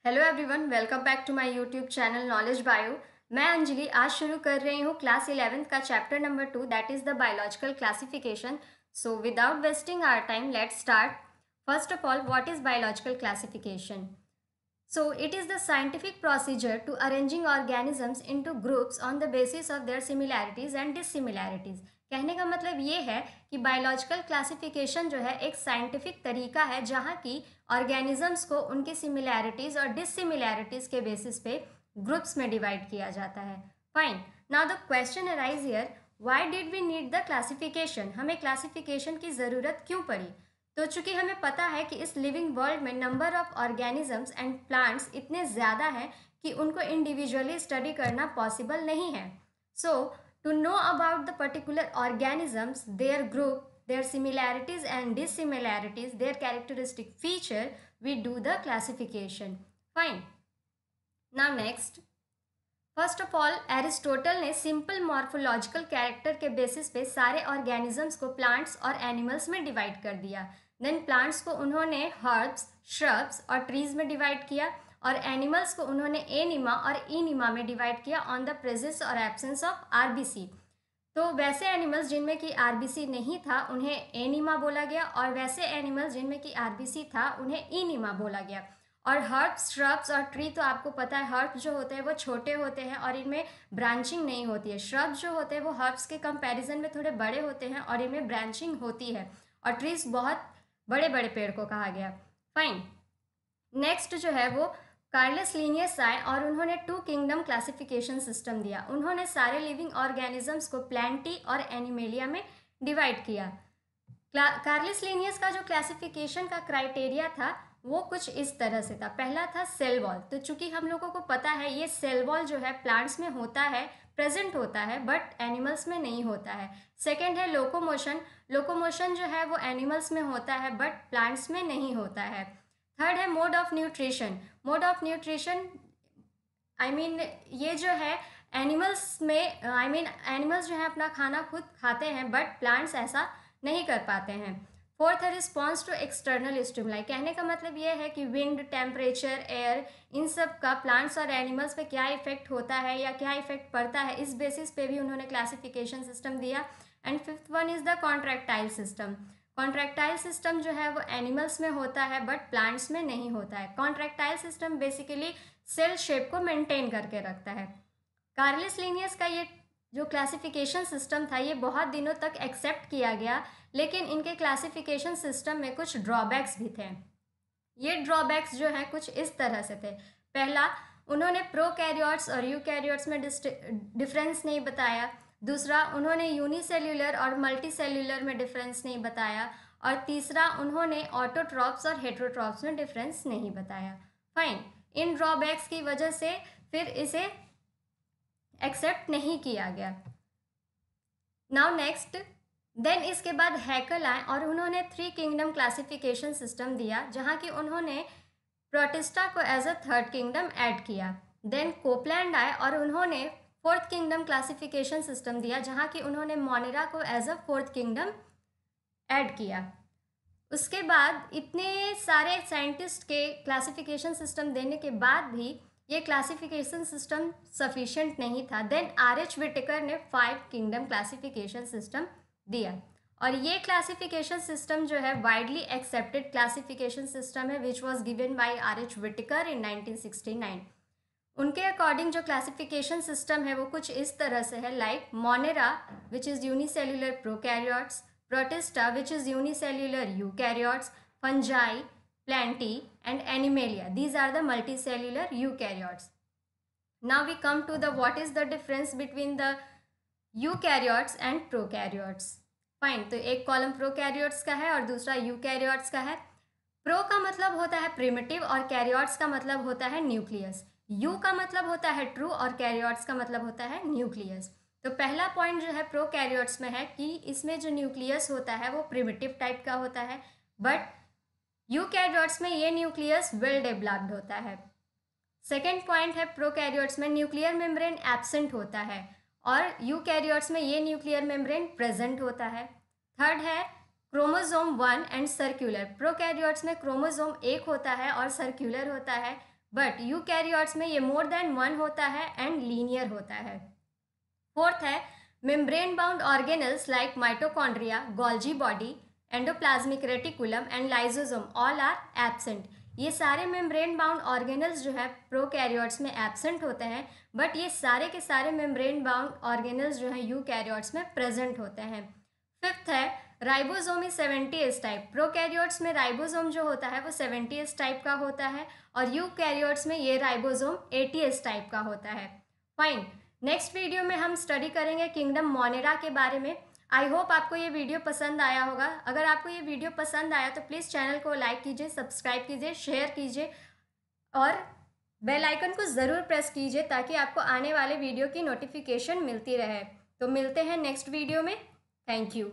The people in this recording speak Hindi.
Hello everyone, welcome back to my YouTube channel knowledge bio. मैं अंजलि आज शुरू कर रही हूँ क्लास 11th का chapter number 2 that is the biological classification. So without wasting our time let's start. First of all, what is biological classification? So it is the scientific procedure to arranging organisms into groups on the basis of their similarities and dissimilarities। कहने का मतलब ये है कि बायोलॉजिकल क्लासिफिकेशन जो है एक साइंटिफिक तरीका है जहाँ की ऑर्गेनिजम्स को उनकी सिमिलैरिटीज़ और डिससिमिलैरिटीज़ के बेसिस पे ग्रुप्स में डिवाइड किया जाता है। Fine, now the question arise here, why did we need the classification? हमें क्लासिफिकेशन की ज़रूरत क्यों पड़ी? तो चूंकि हमें पता है कि इस लिविंग वर्ल्ड में number of organisms and plants इतने ज़्यादा हैं कि उनको इंडिविजुअली स्टडी करना पॉसिबल नहीं है। So to know about the particular organisms, their group, their similarities and dissimilarities, their characteristic feature, we do the classification. Fine. Now next, first of all Aristotle ने सिंपल मॉर्फोलॉजिकल कैरेक्टर के बेसिस पे सारे ऑर्गेनिजम्स को प्लांट्स और एनिमल्स में डिवाइड कर दिया। देन प्लांट्स को उन्होंने हर्ब्स, श्रब्स और ट्रीज में डिवाइड किया और एनिमल्स को उन्होंने एनिमा और इनिमा में डिवाइड किया ऑन द प्रेजेंस और एब्सेंस ऑफ आरबीसी। तो वैसे एनिमल्स जिनमें कि आरबीसी नहीं था उन्हें एनिमा बोला गया और वैसे एनिमल्स जिनमें कि आरबीसी था उन्हें इनिमा बोला गया। और हर्ब्स, श्रब्स और ट्री तो आपको पता है, हर्ब्स जो होते हैं वो छोटे होते हैं और इनमें ब्रांचिंग नहीं होती है। श्रब्स जो होते हैं वो हर्ब्स के कंपैरिजन में थोड़े बड़े होते हैं और इनमें ब्रांचिंग होती है। और ट्रीज बहुत बड़े बड़े पेड़ को कहा गया। फाइन, नेक्स्ट जो है वो कार्लस लीनियस आए और उन्होंने टू किंगडम क्लासिफिकेशन सिस्टम दिया। उन्होंने सारे लिविंग ऑर्गेनिजम्स को प्लांटी और एनिमेलिया में डिवाइड किया। कार्लस लीनियस का जो क्लासिफिकेशन का क्राइटेरिया था वो कुछ इस तरह से था। पहला था सेल वॉल। तो चूंकि हम लोगों को पता है ये सेल वॉल जो है प्लांट्स में होता है, प्रेजेंट होता है, बट एनिमल्स में नहीं होता है। सेकेंड है लोकोमोशन। लोकोमोशन जो है वो एनिमल्स में होता है बट प्लांट्स में नहीं होता है। थर्ड है mode of nutrition. Mode of nutrition ये जो है एनिमल्स में एनिमल्स जो है अपना खाना खुद खाते हैं बट प्लांट्स ऐसा नहीं कर पाते हैं। फोर्थ है रिस्पॉन्स टू एक्सटर्नल स्टिमुलाई। कहने का मतलब ये है कि विंड, टेम्परेचर, एयर, इन सब का प्लांट्स और एनिमल्स पे क्या इफेक्ट होता है या क्या इफेक्ट पड़ता है, इस बेसिस पे भी उन्होंने क्लासिफिकेशन सिस्टम दिया। And fifth one is the contractile system. Contractile system जो है वो एनिमल्स में होता है बट प्लांट्स में नहीं होता है। Contractile system basically cell shape को मेंटेन करके रखता है। कार्लिस लीनियस का ये जो क्लासिफिकेशन सिस्टम था ये बहुत दिनों तक एक्सेप्ट किया गया, लेकिन इनके क्लासिफिकेशन सिस्टम में कुछ ड्रॉबैक्स भी थे। ये ड्रॉबैक्स जो हैं कुछ इस तरह से थे। पहला, उन्होंने प्रोकैरियोट्स और यूकैरियोट्स में डिफरेंस नहीं बताया। दूसरा, उन्होंने यूनिसेल्यूलर और मल्टीसेल्यूलर में डिफरेंस नहीं बताया। और तीसरा, उन्होंने ऑटोट्रॉप्स और हेट्रोट्रॉप्स में डिफरेंस नहीं बताया। फाइन, इन ड्रॉबैक्स की वजह से फिर इसे एक्सेप्ट नहीं किया गया। नाउ नेक्स्ट, देन इसके बाद हैकल आए और उन्होंने थ्री किंगडम क्लासिफिकेशन सिस्टम दिया जहाँ की उन्होंने प्रोटिस्टा को as a third kingdom add किया। देन कोपलैंड आए और उन्होंने फोर्थ किंगडम क्लासिफिकेशन सिस्टम दिया जहाँ की उन्होंने मोनेरा को as a fourth kingdom add किया। उसके बाद इतने सारे साइंटिस्ट के क्लासिफिकेशन सिस्टम देने के बाद भी ये क्लासिफिकेशन सिस्टम सफिशिएंट नहीं था। Then RH. विटेकर ने 5 किंगडम क्लासिफिकेशन सिस्टम दिया और ये क्लासिफिकेशन सिस्टम जो है वाइडली एक्सेप्टेड क्लासिफिकेशन सिस्टम है which was given by R H. Whittaker in 1969। उनके अकॉर्डिंग जो क्लासिफिकेशन सिस्टम है वो कुछ इस तरह से है, like Monera which is unicellular prokaryotes, protista which is unicellular eukaryotes, fungi, plantae and animalia. These are the multicellular eukaryotes. Now we come to the what is the difference between the eukaryotes and prokaryotes. Fine, तो एक कॉलम प्रोकैरियोट्स का है और दूसरा यूकैरियोट्स का है। प्रो का मतलब होता है प्रिमिटिव और कैरियोट्स का मतलब होता है न्यूक्लियस। यू का मतलब होता है ट्रू और कैरियोट्स का मतलब होता है न्यूक्लियस। तो पहला पॉइंट जो है प्रोकैरियोट्स में है कि इसमें जो न्यूक्लियस होता है वो प्रिमिटिव टाइप का होता है, बट यूकैरियोट्स में ये न्यूक्लियस वेल डेवलप्ड होता है। सेकेंड पॉइंट है प्रोकैरियोट्स में न्यूक्लियर मेम्ब्रेन एब्सेंट होता है और यूकैरियोट्स में ये न्यूक्लियर मेम्ब्रेन प्रेजेंट होता है। थर्ड है क्रोमोसोम 1 एंड सर्कुलर। प्रोकैरियोट्स में क्रोमोसोम 1 होता है और सर्कुलर होता है, बट यूकैरियोट्स में ये मोर देन वन होता है एंड लीनियर होता है। फोर्थ है membrane bound organelles like mitochondria, Golgi body, endoplasmic reticulum and lysosome all are absent. ये सारे मेम्ब्रेन बाउंड ऑर्गेनल्स जो है प्रोकैरियोट्स में एब्सेंट होते हैं, बट ये सारे के सारे मेम्ब्रेन बाउंड ऑर्गेनल्स जो हैं यूकैरियोट्स में प्रेजेंट होते हैं। फिफ्थ है ribosome is 70S type. Prokaryotes में राइबोसोम जो होता है वो 70S टाइप का होता है और यूकैरियोट्स में ये राइबोसोम 80S टाइप का होता है। फाइन, नेक्स्ट वीडियो में हम स्टडी करेंगे किंगडम मोनेरा के बारे में। आई होप आपको ये वीडियो पसंद आया होगा। अगर आपको ये वीडियो पसंद आया तो प्लीज़ चैनल को लाइक कीजिए, सब्सक्राइब कीजिए, शेयर कीजिए और बेल आइकन को ज़रूर प्रेस कीजिए ताकि आपको आने वाले वीडियो की नोटिफिकेशन मिलती रहे। तो मिलते हैं नेक्स्ट वीडियो में। Thank you.